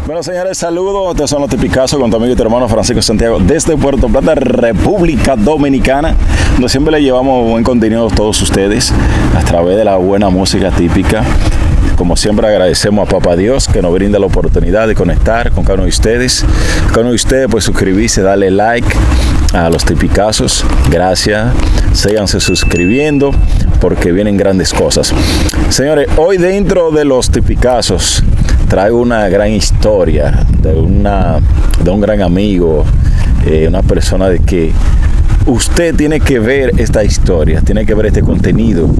Bueno, señores, saludos. Estos son los tipicazos con tu amigo y tu hermano Francisco Santiago desde Puerto Plata, República Dominicana, donde siempre le llevamos buen contenido a todos ustedes a través de la buena música típica. Como siempre, agradecemos a Papá Dios que nos brinda la oportunidad de conectar con cada uno de ustedes. Cada uno de ustedes, pues suscribirse, darle like a los tipicazos. Gracias. Síganse suscribiendo porque vienen grandes cosas. Señores, hoy dentro de los tipicazos traigo una gran historia de un gran amigo, una persona de que usted tiene que ver esta historia, tiene que ver este contenido,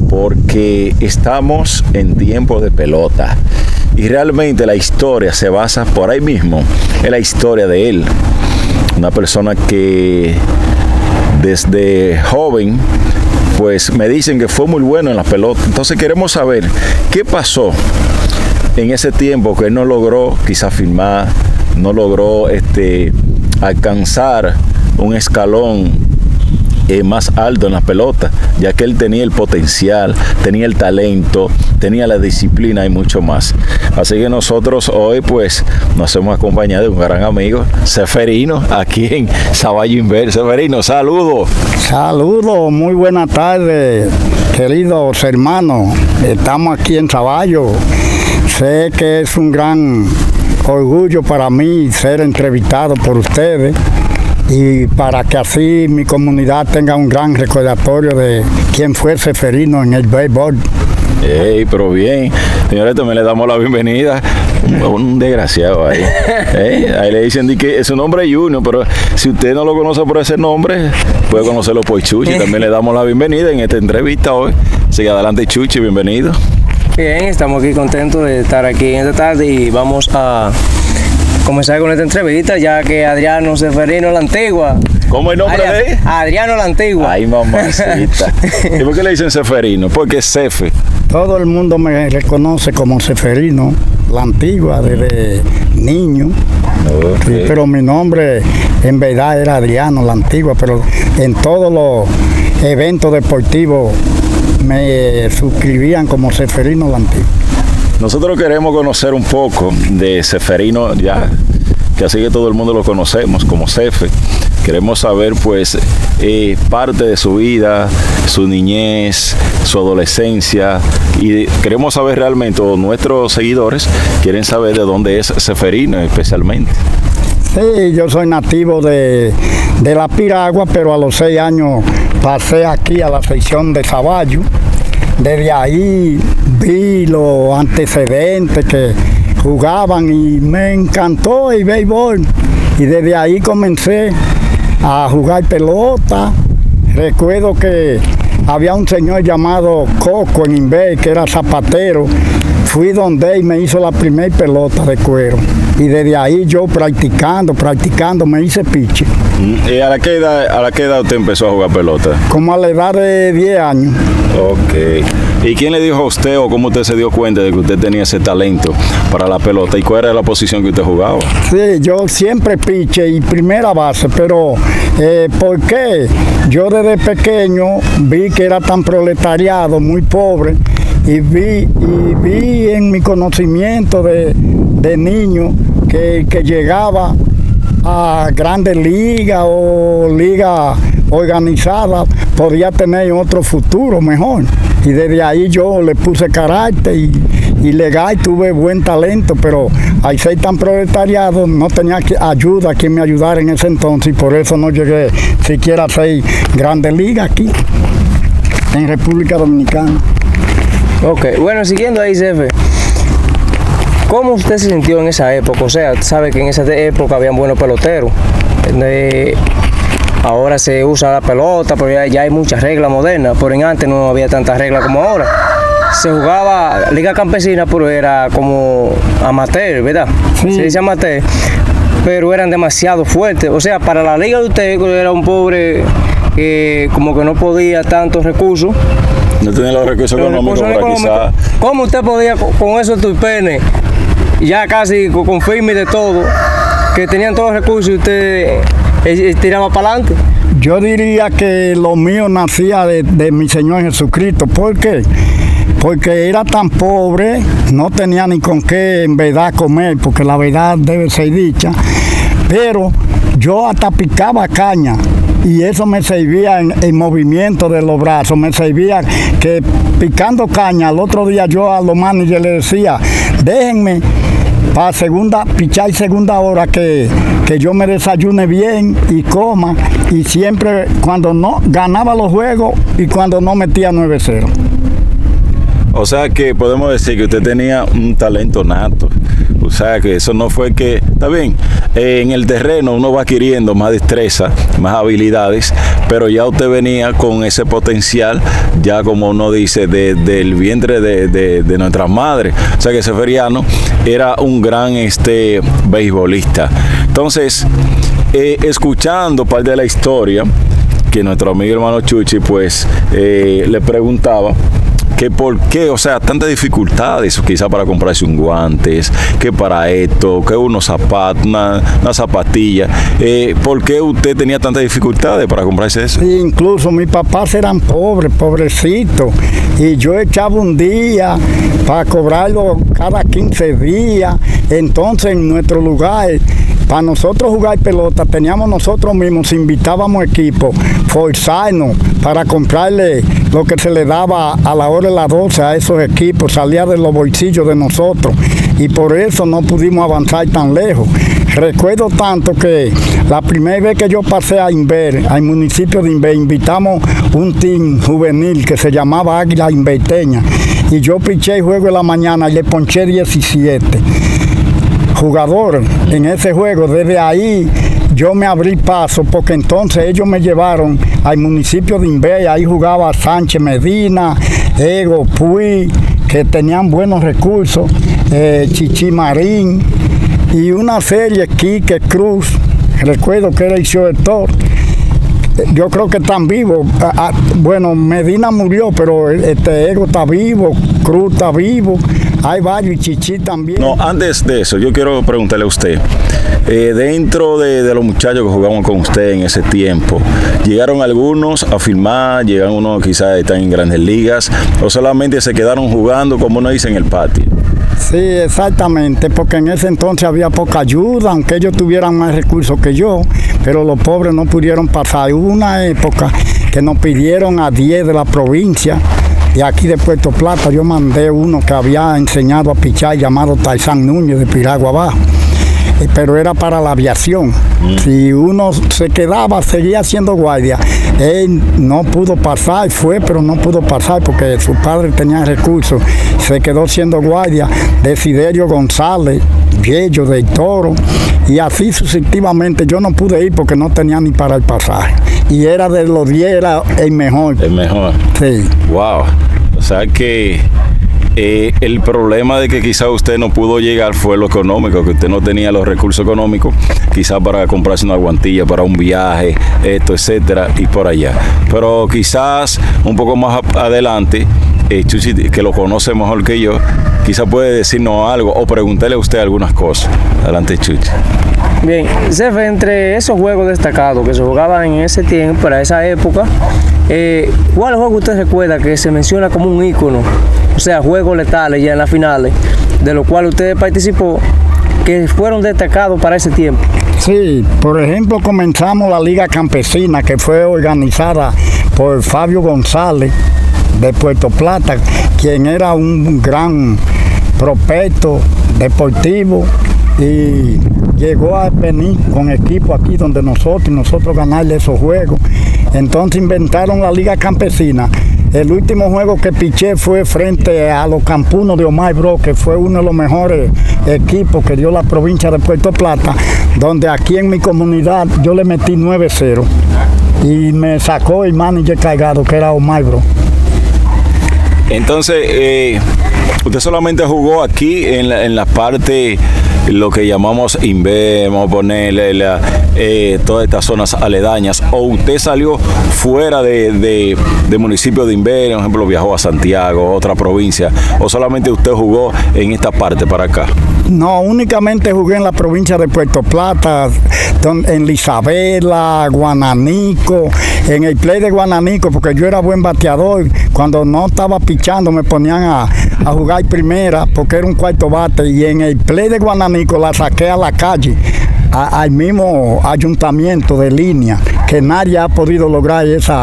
porque estamos en tiempo de pelota y realmente la historia se basa por ahí mismo, en la historia de él. Una persona que desde joven, pues me dicen que fue muy bueno en la pelota. Entonces queremos saber qué pasó en ese tiempo que él no logró quizás firmar, no logró alcanzar un escalón más alto en la pelota, ya que él tenía el potencial, tenía el talento, tenía la disciplina y mucho más. Así que nosotros hoy pues nos hemos acompañado de un gran amigo, Seferino, aquí en Saballo Inver. Seferino, saludos. Saludos, muy buenas tardes, queridos hermanos. Estamos aquí en Saballo. Sé que es un gran orgullo para mí ser entrevistado por ustedes y para que así mi comunidad tenga un gran recordatorio de quién fue Seferino en el béisbol. Pero bien, señores, también le damos la bienvenida. Un desgraciado ahí. Ahí le dicen que su nombre es Junior, pero si usted no lo conoce por ese nombre, puede conocerlo por Chuchi. También le damos la bienvenida en esta entrevista hoy. Sigue adelante, Chuchi, bienvenido. Bien, estamos aquí contentos de estar aquí en esta tarde y vamos a comenzar con esta entrevista, ya que Adriano Seferino la Antigua. ¿Cómo es el nombre de él? Adriano la Antigua. Ay, mamacita. ¿Y por qué le dicen Seferino? Porque es Sefe. Todo el mundo me reconoce como Seferino la Antigua desde niño. Okay. Sí, pero mi nombre en verdad era Adriano la Antigua, pero en todos los eventos deportivos me suscribían como Seferino la Antigua. Nosotros queremos conocer un poco de Seferino, ya que así que todo el mundo lo conocemos como Sefe. Queremos saber pues parte de su vida, su niñez, su adolescencia, y queremos saber realmente, o nuestros seguidores quieren saber de dónde es Seferino especialmente. Sí, yo soy nativo de La Piragua, pero a los 6 años pasé aquí a la sección de Saballo. Desde ahí vi los antecedentes que jugaban y me encantó el béisbol. Y desde ahí comencé a jugar pelota. Recuerdo que había un señor llamado Coco en Inver, que era zapatero. Fui donde él me hizo la primera pelota de cuero. Y desde ahí yo practicando, me hice pitcher. ¿Y a la qué edad usted empezó a jugar pelota? Como a la edad de 10 años. Ok. ¿Y quién le dijo a usted o cómo usted se dio cuenta de que usted tenía ese talento para la pelota? ¿Y cuál era la posición que usted jugaba? Sí, yo siempre pitcher y primera base, pero ¿por qué? Yo desde pequeño vi que era tan proletariado, muy pobre, y vi en mi conocimiento de niño que llegaba a grandes ligas o ligas organizadas podía tener otro futuro mejor. Y desde ahí yo le puse carácter y legal, tuve buen talento, pero al ser tan proletariado no tenía ayuda, quien me ayudara en ese entonces, y por eso no llegué siquiera a ser grandes ligas aquí, en República Dominicana. Ok, bueno, siguiendo ahí, Sefe, ¿cómo usted se sintió en esa época? O sea, sabe que en esa época habían buenos peloteros. Ahora se usa la pelota, pero ya hay muchas reglas modernas. Por en antes no había tantas reglas como ahora. Se jugaba liga campesina, pero era como amateur, ¿verdad? Sí. Se dice amateur, pero eran demasiado fuertes. O sea, para la liga de usted, que era un pobre que como que no podía tantos recursos. No tenía los recursos económicos para quizás. ¿Cómo usted podía con esos tuipenes, ya casi con firme y de todo, que tenían todos los recursos y usted tiraba para adelante? Yo diría que lo mío nacía de mi Señor Jesucristo. ¿Por qué? porque era tan pobre, no tenía ni con qué en verdad comer, porque la verdad debe ser dicha, pero yo hasta picaba caña y eso me servía en movimiento de los brazos, me servía que picando caña, al otro día yo a los managers les decía, déjenme para pichar segunda hora que yo me desayune bien y coma, y siempre cuando no ganaba los juegos y cuando no metía 9-0. O sea que podemos decir que usted tenía un talento nato. O sea que eso no fue que, está bien, en el terreno uno va adquiriendo más destreza, más habilidades, pero ya usted venía con ese potencial, ya como uno dice, del vientre de nuestras madres. O sea que Severiano era un gran beisbolista. Entonces, escuchando parte de la historia, que nuestro amigo hermano Chuchi pues le preguntaba, que por qué, o sea, tantas dificultades quizá para comprarse un guantes, que para esto, que unos zapatos, una zapatilla. ¿Por qué usted tenía tantas dificultades para comprarse eso? Sí, incluso mis papás eran pobres, pobrecitos, y yo echaba un día para cobrarlo cada 15 días. Entonces en nuestro lugar, para nosotros jugar pelota, teníamos nosotros mismos, invitábamos equipos, forzarnos para comprarle lo que se le daba a la hora de las 12 a esos equipos, salía de los bolsillos de nosotros, y por eso no pudimos avanzar tan lejos. Recuerdo tanto que la primera vez que yo pasé a Inver, al municipio de Inver, invitamos un team juvenil que se llamaba Águila Inverteña, y yo piché el juego en la mañana y le ponché 17 jugadores en ese juego. Desde ahí yo me abrí paso, porque entonces ellos me llevaron al municipio de Inver, ahí jugaba Sánchez Medina, Ego Puy, que tenían buenos recursos, Chichi Marín, y una serie, Quique Cruz, recuerdo que era el shortstop. Yo creo que están vivos. Bueno, Medina murió, pero Ego está vivo, Cruz está vivo, hay varios, y Chichi también. No, antes de eso, yo quiero preguntarle a usted, dentro de los muchachos que jugaban con usted en ese tiempo, ¿llegaron algunos a firmar? ¿Llegaron unos quizás están en grandes ligas? ¿O solamente se quedaron jugando, como uno dice, en el patio? Sí, exactamente, porque en ese entonces había poca ayuda, aunque ellos tuvieran más recursos que yo, pero los pobres no pudieron pasar. Hubo una época que nos pidieron a 10 de la provincia, y aquí de Puerto Plata yo mandé uno que había enseñado a pichar, llamado Tarzán Núñez, de Piragua Abajo, pero era para la aviación. Si uno se quedaba, seguía haciendo guardia. Él no pudo pasar, pero no pudo pasar porque su padre tenía recursos. Se quedó siendo guardia. Desiderio González, Viejo del Toro, y así sucesivamente. Yo no pude ir porque no tenía ni para el pasaje. Y era de los 10, era el mejor. El mejor. Sí. Wow. O sea que el problema de que quizá usted no pudo llegar fue lo económico, que usted no tenía los recursos económicos, quizá para comprarse una guantilla para un viaje, esto, etcétera, y por allá. Pero quizás un poco más adelante, Chuchi, que lo conoce mejor que yo, quizá puede decirnos algo o preguntarle a usted algunas cosas. Adelante, Chuchi. Bien, Jefe, entre esos juegos destacados que se jugaban en ese tiempo, para esa época, ¿cuál juego usted recuerda que se menciona como un ícono? O sea, juegos letales ya en las finales, de los cuales usted participó, que fueron destacados para ese tiempo. Sí, por ejemplo, comenzamos la Liga Campesina, que fue organizada por Fabio González de Puerto Plata, quien era un gran prospecto deportivo, y llegó a venir con equipo aquí donde nosotros ganarle esos juegos. Entonces inventaron la Liga Campesina. El último juego que piché fue frente a los Campunos de Omar Bro, que fue uno de los mejores equipos que dio la provincia de Puerto Plata, donde aquí en mi comunidad yo le metí 9-0 y me sacó el manager cargado, que era Omar Bro. Entonces, usted solamente jugó aquí en la parte lo que llamamos Inver, vamos a ponerle todas estas zonas aledañas, o usted salió fuera de municipio de Inver, por ejemplo, viajó a Santiago, otra provincia, o solamente usted jugó en esta parte para acá? No, únicamente jugué en la provincia de Puerto Plata, en Isabela, Guananico, en el play de Guananico, porque yo era buen bateador. Cuando no estaba pichando me ponían a jugar primera, porque era un cuarto bate, y en el play de Guananico la saqué a la calle, al mismo ayuntamiento de línea, que nadie ha podido lograr ese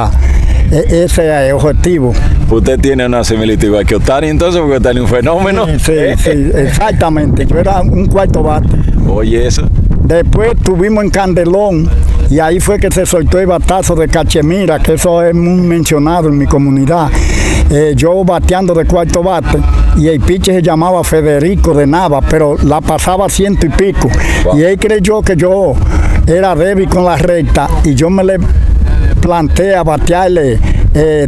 objetivo. Usted tiene una similitud igual que Otani, entonces, porque Otani es un fenómeno. Sí, exactamente. Yo era un cuarto bate. Oye, eso. Después estuvimos en Candelón y ahí fue que se soltó el batazo de Cachemira, que eso es muy mencionado en mi comunidad. Yo bateando de cuarto bate, y el pitcher se llamaba Federico de Nava, pero la pasaba 100 y pico. Wow. Y él creyó que yo era débil con la recta, y yo me le planteé a batearle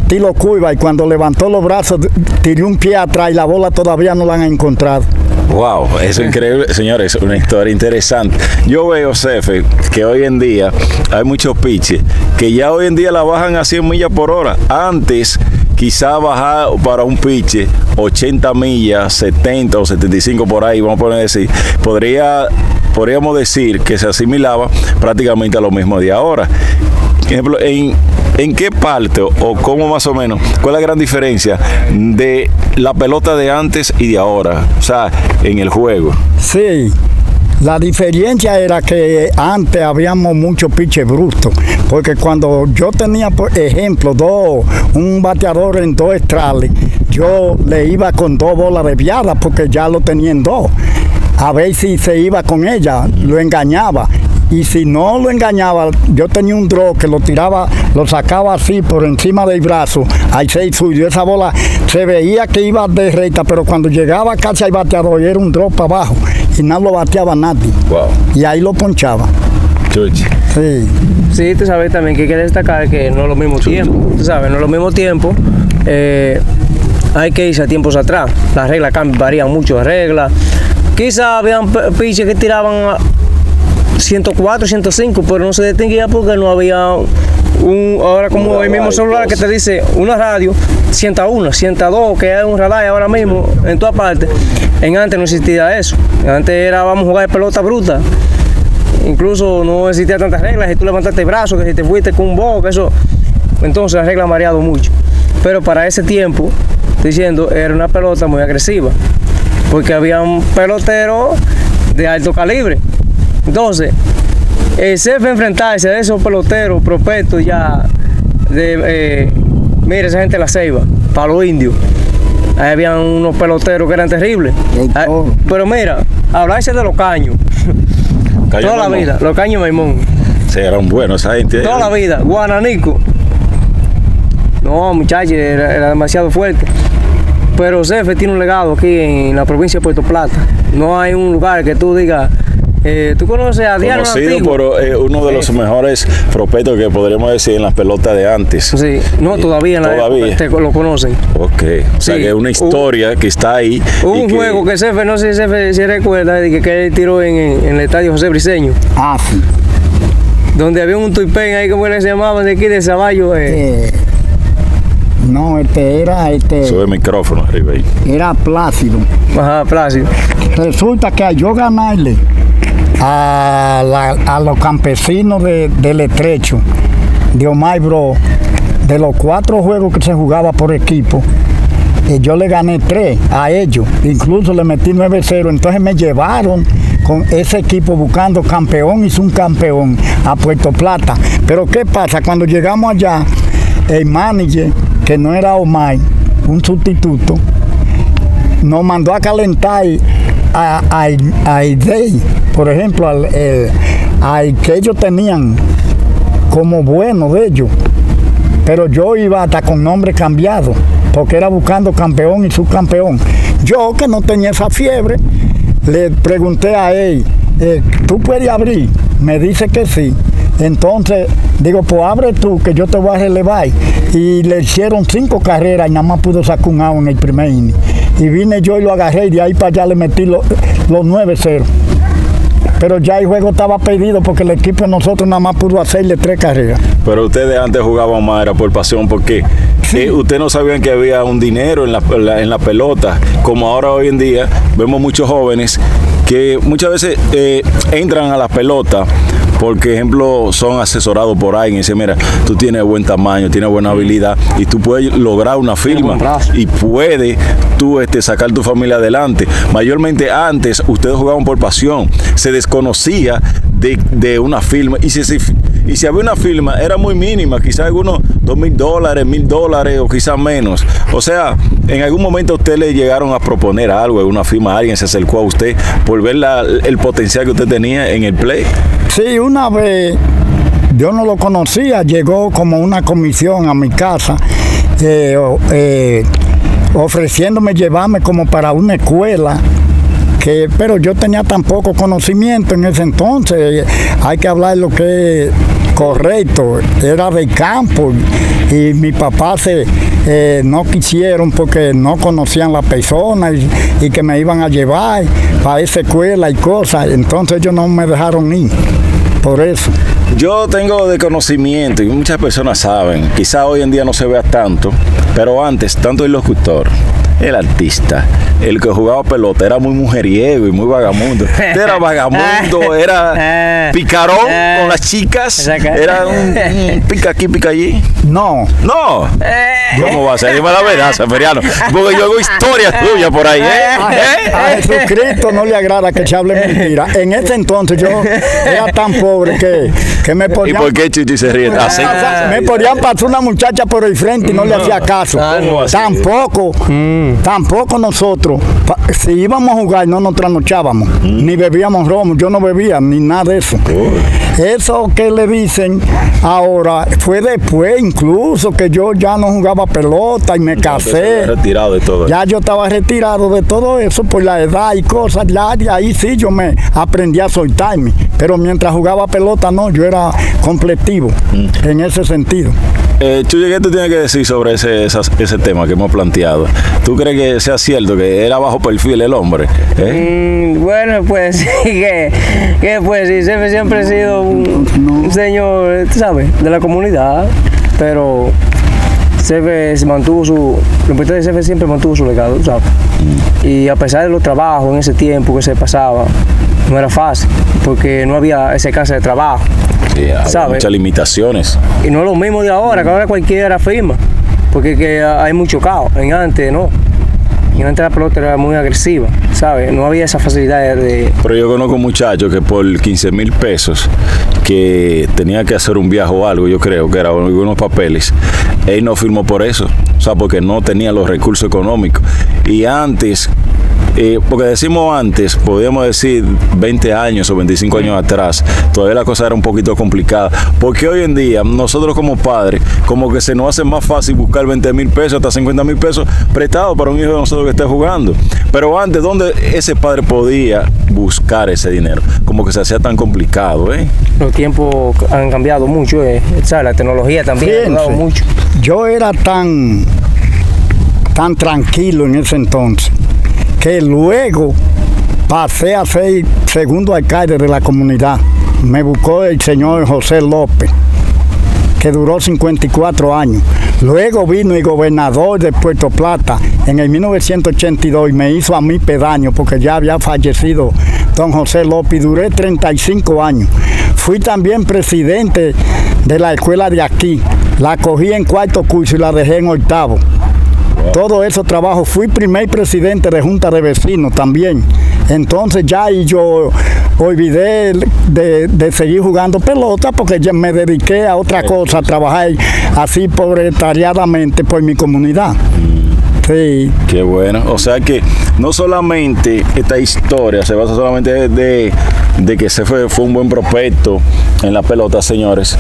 tiro curva, y cuando levantó los brazos tiré un pie atrás y la bola todavía no la han encontrado. Wow, eso es increíble, señores, una historia interesante. Yo veo, Cefe, que hoy en día hay muchos pitches que ya hoy en día la bajan a 100 millas por hora. Antes, quizá bajar para un pitch 80 millas, 70 o 75 por ahí, vamos a poner decir, podríamos decir que se asimilaba prácticamente a lo mismo de ahora. Por ejemplo, ¿en qué parte o cómo más o menos, cuál es la gran diferencia de la pelota de antes y de ahora? O sea, en el juego. Sí, la diferencia era que antes habíamos muchos pitches brutos, porque cuando yo tenía, por ejemplo, un bateador en 2 estrales, yo le iba con 2 bolas de viada, porque ya lo tenía en 2. A ver si se iba con ella, lo engañaba. Y si no lo engañaba, yo tenía un draw que lo tiraba, lo sacaba así por encima del brazo al 6 suyo. Esa bola se veía que iba de recta, pero cuando llegaba casi al bateador era un draw para abajo y no lo bateaba nadie. Wow. Y ahí lo ponchaba. Chuchi. Sí. Sí, tú sabes también que hay que destacar que no es lo mismo tiempo. Tú sabes, no es lo mismo tiempo. Hay que irse a tiempos atrás. Las reglas varían mucho de reglas. Quizás habían pitches que tiraban 104, 105, pero no se distinguía porque no había ahora como el mismo celular que te dice una radio, 101, 102, que es un radar ahora mismo en todas partes. En antes no existía eso. Antes era vamos a jugar pelota bruta. Incluso no existía tantas reglas, si tú levantaste el brazo, que si te fuiste con un boco, eso. Entonces las reglas han variado mucho. Pero para ese tiempo, estoy diciendo, era una pelota muy agresiva, porque había un pelotero de alto calibre. Entonces, el Cefe enfrentarse a esos peloteros prospectos ya mira, esa gente de la Ceiba, para los indios. Ahí habían unos peloteros que eran terribles. Pero mira, hablarse de los caños. Toda la vida, los caños Maimón. Sí, eran buenos esa gente. Toda la vida, Guananico. No, muchachos, era demasiado fuerte. Pero Cefe tiene un legado aquí en la provincia de Puerto Plata. No hay un lugar que tú digas. ¿Tú conoces a Diana Antiguo? Por uno de los mejores prospectos que podríamos decir en las pelotas de antes. Sí, no, todavía en la época lo conocen. Ok, o sea que es una historia que está ahí. Un juego que Cefe, no sé si Cefe se recuerda, de que él tiró en el estadio José Briceño. Ah, sí. Donde había un tuipén ahí, como se llamaban de aquí, de Zaballo. No, era Sube el micrófono arriba ahí. Era Plácido. Ajá, Plácido. Resulta que yo ganarle a los campesinos del Estrecho, de Omar Bro, de los 4 juegos que se jugaba por equipo, yo le gané 3 a ellos, incluso le metí 9-0, entonces me llevaron con ese equipo buscando campeón y subcampeón a Puerto Plata. Pero ¿qué pasa? Cuando llegamos allá, el manager, que no era Omar, un sustituto, nos mandó a calentar a Idey, por ejemplo, al que ellos tenían como bueno de ellos, pero yo iba hasta con nombre cambiado, porque era buscando campeón y subcampeón. Yo, que no tenía esa fiebre, le pregunté a él, ¿tú puedes abrir? Me dice que sí. Entonces, digo, pues abre tú, que yo te voy a relevar. Y le hicieron 5 carreras y nada más pudo sacar un out en el primer inning. Y vine yo y lo agarré y de ahí para allá le metí los 9-0. pero ya el juego estaba perdido porque el equipo de nosotros nada más pudo hacerle 3 carreras. Pero ustedes antes jugaban más, era por pasión, porque ustedes no sabían que había un dinero en la pelota, como ahora hoy en día vemos muchos jóvenes que muchas veces entran a la pelota porque, ejemplo, son asesorados por ahí y dicen, mira, tú tienes buen tamaño, tienes buena habilidad y tú puedes lograr una firma y puedes tú sacar tu familia adelante. Mayormente antes ustedes jugaban por pasión, se desconocía de una firma y si había una firma era muy mínima, quizás algunos $2,000, $1,000 o quizás menos. O sea, en algún momento a usted le llegaron a proponer algo, una firma, alguien se acercó a usted por ver el potencial que usted tenía en el play. Sí, una vez yo no lo conocía, llegó como una comisión a mi casa ofreciéndome llevarme como para una escuela. Pero yo tenía tan poco conocimiento en ese entonces, hay que hablar lo que es correcto, era de campo y mi papá no quisieron porque no conocían la persona y que me iban a llevar para esa escuela y cosas, entonces ellos no me dejaron ir, por eso. Yo tengo de conocimiento y muchas personas saben, quizá hoy en día no se vea tanto, pero antes, tanto el locutor, el artista, el que jugaba pelota, era muy mujeriego y muy vagamundo. Era vagamundo, era picarón con las chicas, era un pica aquí, pica allí. No. ¿Cómo va a ser? Dime la verdad, Seferiano, porque yo hago historias tuyas por ahí, A Jesucristo no le agrada que se hable mentira. En ese entonces yo era tan pobre que me ponían... ¿Y por qué Chichi se ríe? ¿Así? Me podían pasar una muchacha por el frente y no le hacía caso. Tampoco nosotros, si íbamos a jugar, no nos trasnochábamos, ni bebíamos romo, yo no bebía, ni nada de eso. Eso que le dicen ahora fue después, incluso que yo ya no jugaba pelota y me casé. Retirado de todo. Ya yo estaba retirado de todo eso por la edad y cosas, ya de ahí sí yo me aprendí a soltarme, pero mientras jugaba pelota no, yo era completivo en ese sentido. Chuy, ¿qué tú tienes que decir sobre ese tema que hemos planteado? ¿Tú crees que sea cierto que era bajo perfil el hombre? Bueno, pues sí, que pues sí, siempre ha sido un señor, ¿sabes?, de la comunidad, pero Sefe lo importante de Sefe siempre mantuvo su legado, ¿sabes? Y a pesar de los trabajos en ese tiempo que se pasaba, no era fácil, porque no había ese clase de trabajo. Sí, muchas limitaciones. Y no es lo mismo de ahora, que ahora cualquiera firma, porque hay mucho caos. En antes no. En antes la pelota era muy agresiva, ¿sabes? No había esa facilidad de... Pero yo conozco muchachos que por 15,000 pesos, que tenía que hacer un viaje o algo, yo creo que eran algunos papeles, él no firmó por eso, o sea, porque no tenía los recursos económicos. Y antes... porque decimos antes, podríamos decir 20 años o 25 años atrás, todavía la cosa era un poquito complicada, porque hoy en día nosotros como padres, como que se nos hace más fácil buscar 20,000 pesos hasta 50,000 pesos prestados para un hijo de nosotros que esté jugando. Pero antes, ¿dónde ese padre podía buscar ese dinero? Como que se hacía tan complicado, Los tiempos han cambiado mucho, ¿sabes? La tecnología también ha cambiado mucho. Yo era tan tranquilo en ese entonces, que luego pasé a ser segundo alcalde de la comunidad. Me buscó el señor José López, que duró 54 años. Luego vino el gobernador de Puerto Plata en el 1982 y me hizo a mí pedaño porque ya había fallecido don José López y duré 35 años. Fui también presidente de la escuela de aquí. La cogí en 4º curso y la dejé en 8º. Todo eso trabajo, fui primer presidente de Junta de Vecinos también. Entonces ya yo olvidé de seguir jugando pelota porque ya me dediqué a otra cosa, a trabajar así proletariadamente por mi comunidad. Sí. Qué bueno. O sea que no solamente esta historia se basa solamente de que se fue un buen prospecto en la pelota, señores.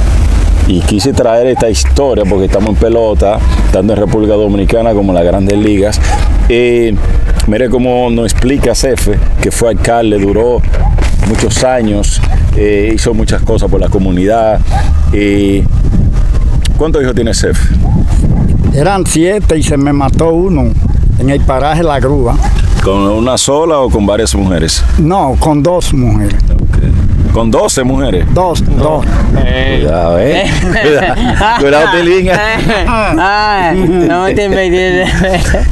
Y quise traer esta historia porque estamos en pelota, tanto en República Dominicana como en las grandes ligas. Mire cómo nos explica Sefe, que fue alcalde, duró muchos años, hizo muchas cosas por la comunidad. ¿Cuántos hijos tiene Sefe? Eran 7 y se me mató uno en el paraje La Grúa. ¿Con una sola o con varias mujeres? No, con 2 mujeres. Con 12 mujeres. Dos. Cuidado, Cuidado, Tilín. No me te metes.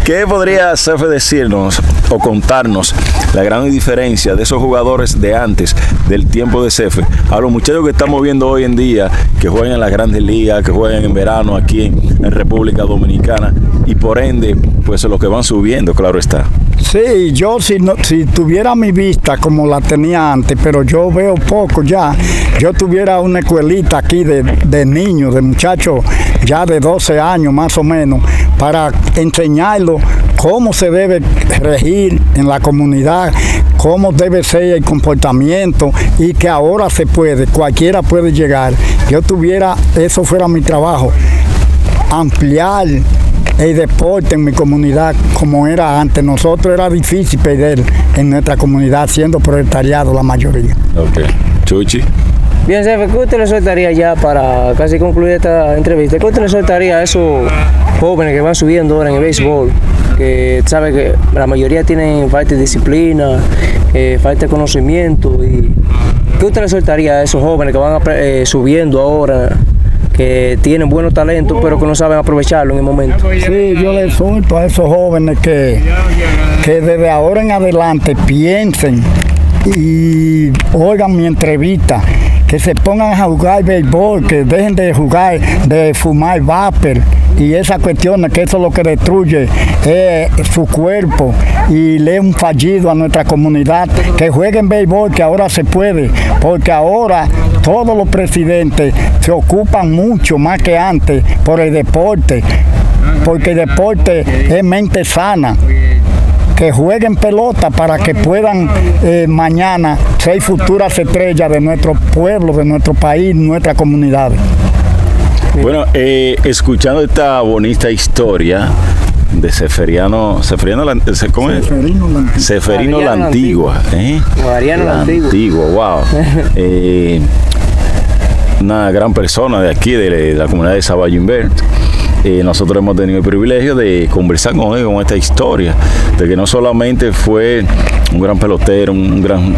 ¿Qué podría Cefe decirnos o contarnos la gran diferencia de esos jugadores de antes, del tiempo de Cefe, a los muchachos que estamos viendo hoy en día, que juegan en las grandes ligas, que juegan en verano aquí en República Dominicana, y por ende, pues los que van subiendo, claro está? Sí, yo si tuviera mi vista como la tenía antes, pero yo veo poco ya, yo tuviera una escuelita aquí de niños, de muchachos ya de 12 años más o menos, para enseñarlos cómo se debe regir en la comunidad, cómo debe ser el comportamiento, y que ahora se puede, cualquiera puede llegar. Yo tuviera, eso fuera mi trabajo, ampliar el deporte en mi comunidad como era antes. Nosotros era difícil perder en nuestra comunidad, siendo proletariado la mayoría. Ok. Chuchi. Bien, Cefe, ¿qué usted le soltaría ya para casi concluir esta entrevista? ¿Qué usted le soltaría a esos jóvenes que van subiendo ahora en el béisbol? Que sabe que la mayoría tienen falta de disciplina, falta de conocimiento. Y ¿qué usted le soltaría a esos jóvenes que van subiendo ahora, que tienen buenos talentos pero que no saben aprovecharlo en el momento? Sí, yo le suelto a esos jóvenes que desde ahora en adelante piensen y oigan mi entrevista, que se pongan a jugar béisbol, que dejen de jugar, de fumar vapor y esas cuestiones, que eso es lo que destruye su cuerpo y le es un fallido a nuestra comunidad. Que jueguen béisbol, que ahora se puede, porque ahora todos los presidentes se ocupan mucho más que antes por el deporte, porque el deporte es mente sana. Que jueguen pelota para que puedan mañana ser futuras estrellas de nuestro pueblo, de nuestro país, nuestra comunidad. Bueno, escuchando esta bonita historia de Ceferino la Antigua. Mariano la Antigua, wow. Una gran persona de aquí, de la comunidad de Saballo Invert. Nosotros hemos tenido el privilegio de conversar con él, con esta historia, de que no solamente fue un gran pelotero, un gran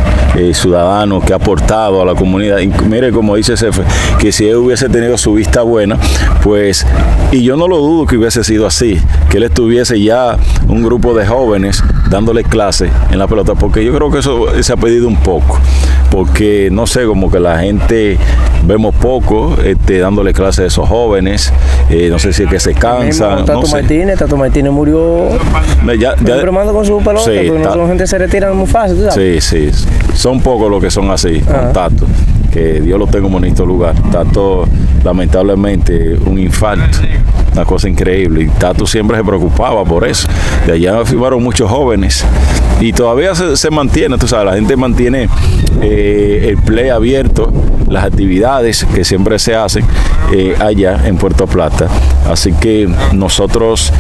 ciudadano que ha aportado a la comunidad. Y mire, como dice Cefe, que si él hubiese tenido su vista buena, pues, y yo no lo dudo que hubiese sido así, que él estuviese ya un grupo de jóvenes dándole clases en la pelota, porque yo creo que eso se ha pedido un poco, porque no sé, como que la gente vemos poco dándole clases a esos jóvenes, no sé si es que se cansan. Tato Martínez murió bromando con su pelota, sí, porque no son gente que se retiran muy fácil, ¿tú sabes? Sí, son pocos los que son así, con Tato, que Dios lo tenga en bonito lugar. Tato, lamentablemente, un infarto, una cosa increíble, y Tato siempre se preocupaba por eso. De allá firmaron muchos jóvenes y todavía se mantiene, tú sabes, la gente mantiene el play abierto, las actividades que siempre se hacen allá en Puerto Plata. Así que nosotros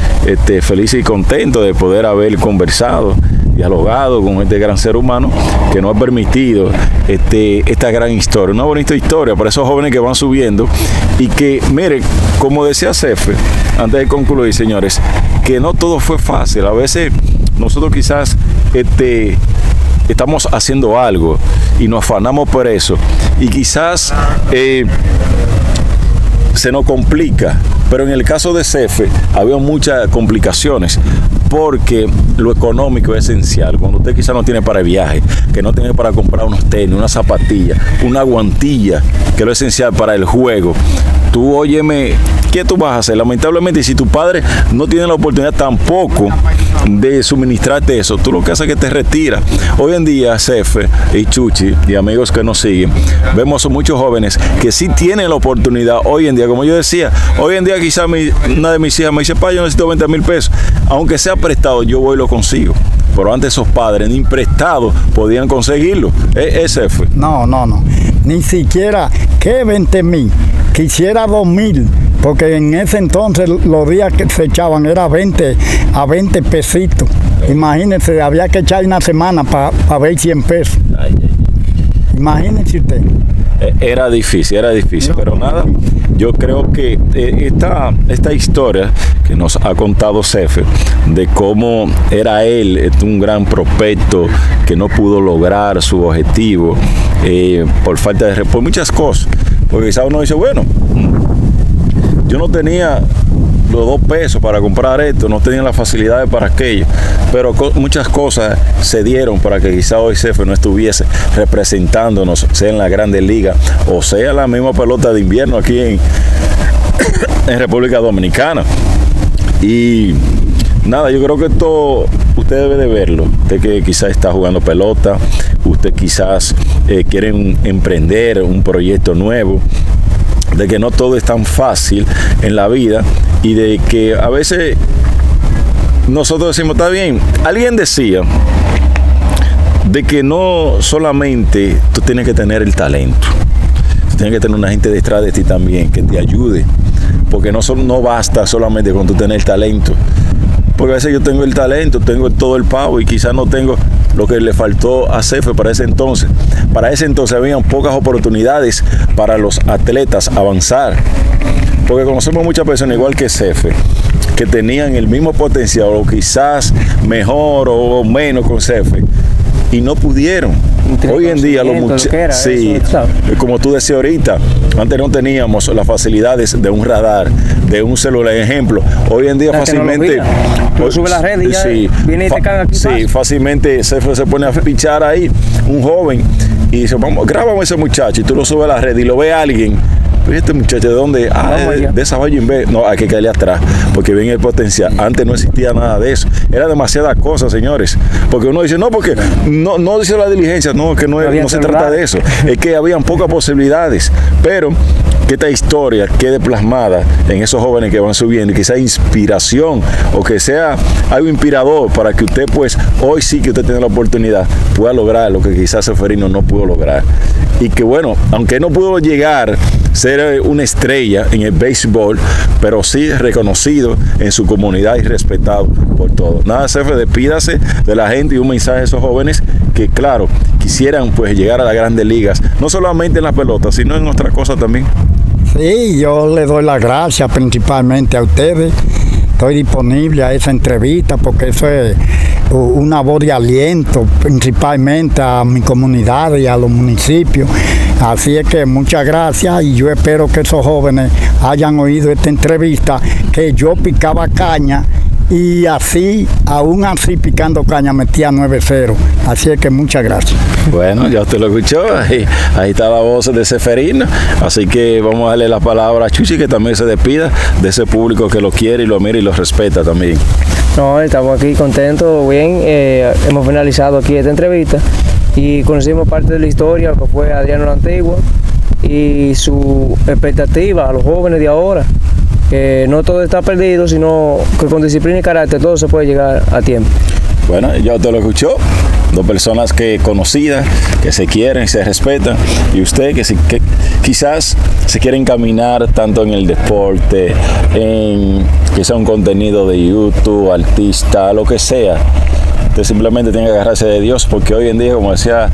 felices y contentos de poder haber conversado, dialogado con este gran ser humano que nos ha permitido esta gran historia, una bonita historia para esos jóvenes que van subiendo, y que, mire, como decía Cefe, antes de concluir, señores, que no todo fue fácil. A veces nosotros quizás estamos haciendo algo y nos afanamos por eso, y quizás se nos complica, pero en el caso de Cefe había muchas complicaciones, porque lo económico es esencial. Cuando usted quizás no tiene para el viaje, que no tiene para comprar unos tenis, una zapatilla, una guantilla, que es lo esencial para el juego, tú, óyeme, ¿qué tú vas a hacer? Lamentablemente, si tu padre no tiene la oportunidad tampoco de suministrarte eso, tú lo que haces es que te retiras. Hoy en día, Cefe y Chuchi y amigos que nos siguen, vemos muchos jóvenes que sí tienen la oportunidad hoy en día. Como yo decía, hoy en día quizás una de mis hijas me dice: pa, yo necesito 20,000 pesos, aunque sea prestado, yo voy y lo consigo. Pero antes esos padres ni prestados podían conseguirlo. ¿Es Cefe? No, ni siquiera que 20,000, quisiera 2,000, porque en ese entonces los días que se echaban era 20 a 20 pesitos. Imagínense, había que echar una semana para ver 100 pesos. Imagínense usted. Era difícil, pero nada, yo creo que esta historia que nos ha contado Cefe, de cómo era él un gran prospecto que no pudo lograr su objetivo por falta de por muchas cosas, porque quizás uno dice, bueno, yo no tenía los 2 pesos para comprar esto, no tenía las facilidades para aquello, pero muchas cosas se dieron para que quizá hoy Cefe no estuviese representándonos, sea en la Grandes Ligas o sea la misma pelota de invierno aquí en República Dominicana. Y nada, yo creo que esto usted debe de verlo, usted que quizás está jugando pelota, usted quizás quiere emprender un proyecto nuevo, de que no todo es tan fácil en la vida y de que a veces nosotros decimos, está bien, alguien decía de que no solamente tú tienes que tener el talento, tú tienes que tener una gente detrás de ti también que te ayude, porque no basta solamente con tú tener el talento, porque a veces yo tengo el talento, tengo todo el pavo y quizás no tengo lo que le faltó a Cefe para ese entonces. Para ese entonces habían pocas oportunidades para los atletas avanzar, porque conocemos muchas personas igual que Cefe que tenían el mismo potencial o quizás mejor o menos con Cefe y no pudieron. Hoy en día los muchachos, sí, como tú decías ahorita, antes no teníamos las facilidades de un radar, de un celular, ejemplo. Hoy en día fácilmente sube la red y ya viene y te caga aquí. Sí, fácilmente se pone a fichar ahí un joven y dice, vamos, grábame a ese muchacho y tú lo subes a la red y lo ve a alguien. Este muchacho, ¿de dónde? De esa valle en vez. No, hay que caerle atrás, porque ven el potencial. Antes no existía nada de eso. Era demasiadas cosas, señores. Porque uno dice, no, porque no dice la diligencia. No, que no se trata de eso. Es que habían pocas posibilidades. Pero que esta historia quede plasmada en esos jóvenes que van subiendo y que sea inspiración o que sea algo inspirador para que usted, pues, hoy sí que usted tiene la oportunidad, pueda lograr lo que quizás Ceferino no pudo lograr. Y que bueno, aunque no pudo llegar ser una estrella en el béisbol, pero sí reconocido en su comunidad y respetado por todos. Nada, Cefe, despídase de la gente y un mensaje a esos jóvenes que, claro, quisieran pues llegar a las Grandes Ligas, no solamente en la pelota, sino en otras cosas también. Sí, yo le doy las gracias principalmente a ustedes. Estoy disponible a esa entrevista porque eso es una voz de aliento principalmente a mi comunidad y a los municipios. Así es que muchas gracias y yo espero que esos jóvenes hayan oído esta entrevista, que yo picaba caña y así, aún así picando caña, metía 9-0. Así es que muchas gracias. Bueno, ya usted lo escuchó, ahí está la voz de Ceferino, así que vamos a darle la palabra a Chuchi, que también se despida de ese público que lo quiere y lo mira y lo respeta también. No, estamos aquí contentos, bien, hemos finalizado aquí esta entrevista y conocimos parte de la historia que fue Adriano La Antigua y su expectativa a los jóvenes de ahora, que no todo está perdido, sino que con disciplina y carácter todo se puede llegar a tiempo. Bueno, ya usted lo escuchó, 2 personas que conocidas, que se quieren, se respetan, y usted que quizás se quiere encaminar tanto en el deporte, en quizá un contenido de YouTube, artista, lo que sea. Usted simplemente tiene que agarrarse de Dios, porque hoy en día, como decía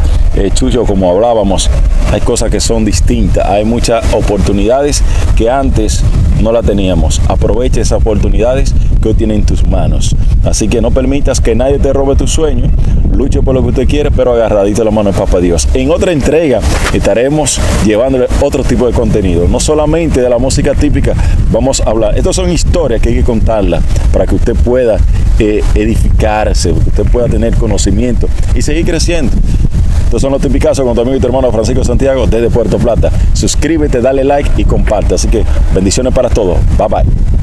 Chucho, como hablábamos, hay cosas que son distintas, hay muchas oportunidades que antes no la teníamos. Aprovecha esas oportunidades que hoy tienen en tus manos. Así que no permitas que nadie te robe tus sueños. Luche por lo que usted quiere, pero agarradito la mano de Papá Dios. En otra entrega estaremos llevándole otro tipo de contenido, no solamente de la música típica. Vamos a hablar, estas son historias que hay que contarlas para que usted pueda edificarse, que usted pueda tener conocimiento y seguir creciendo. Estos son los tipicazos con tu amigo y tu hermano Francisco Santiago desde Puerto Plata. Suscríbete, dale like y comparte. Así que bendiciones para todos. Bye bye.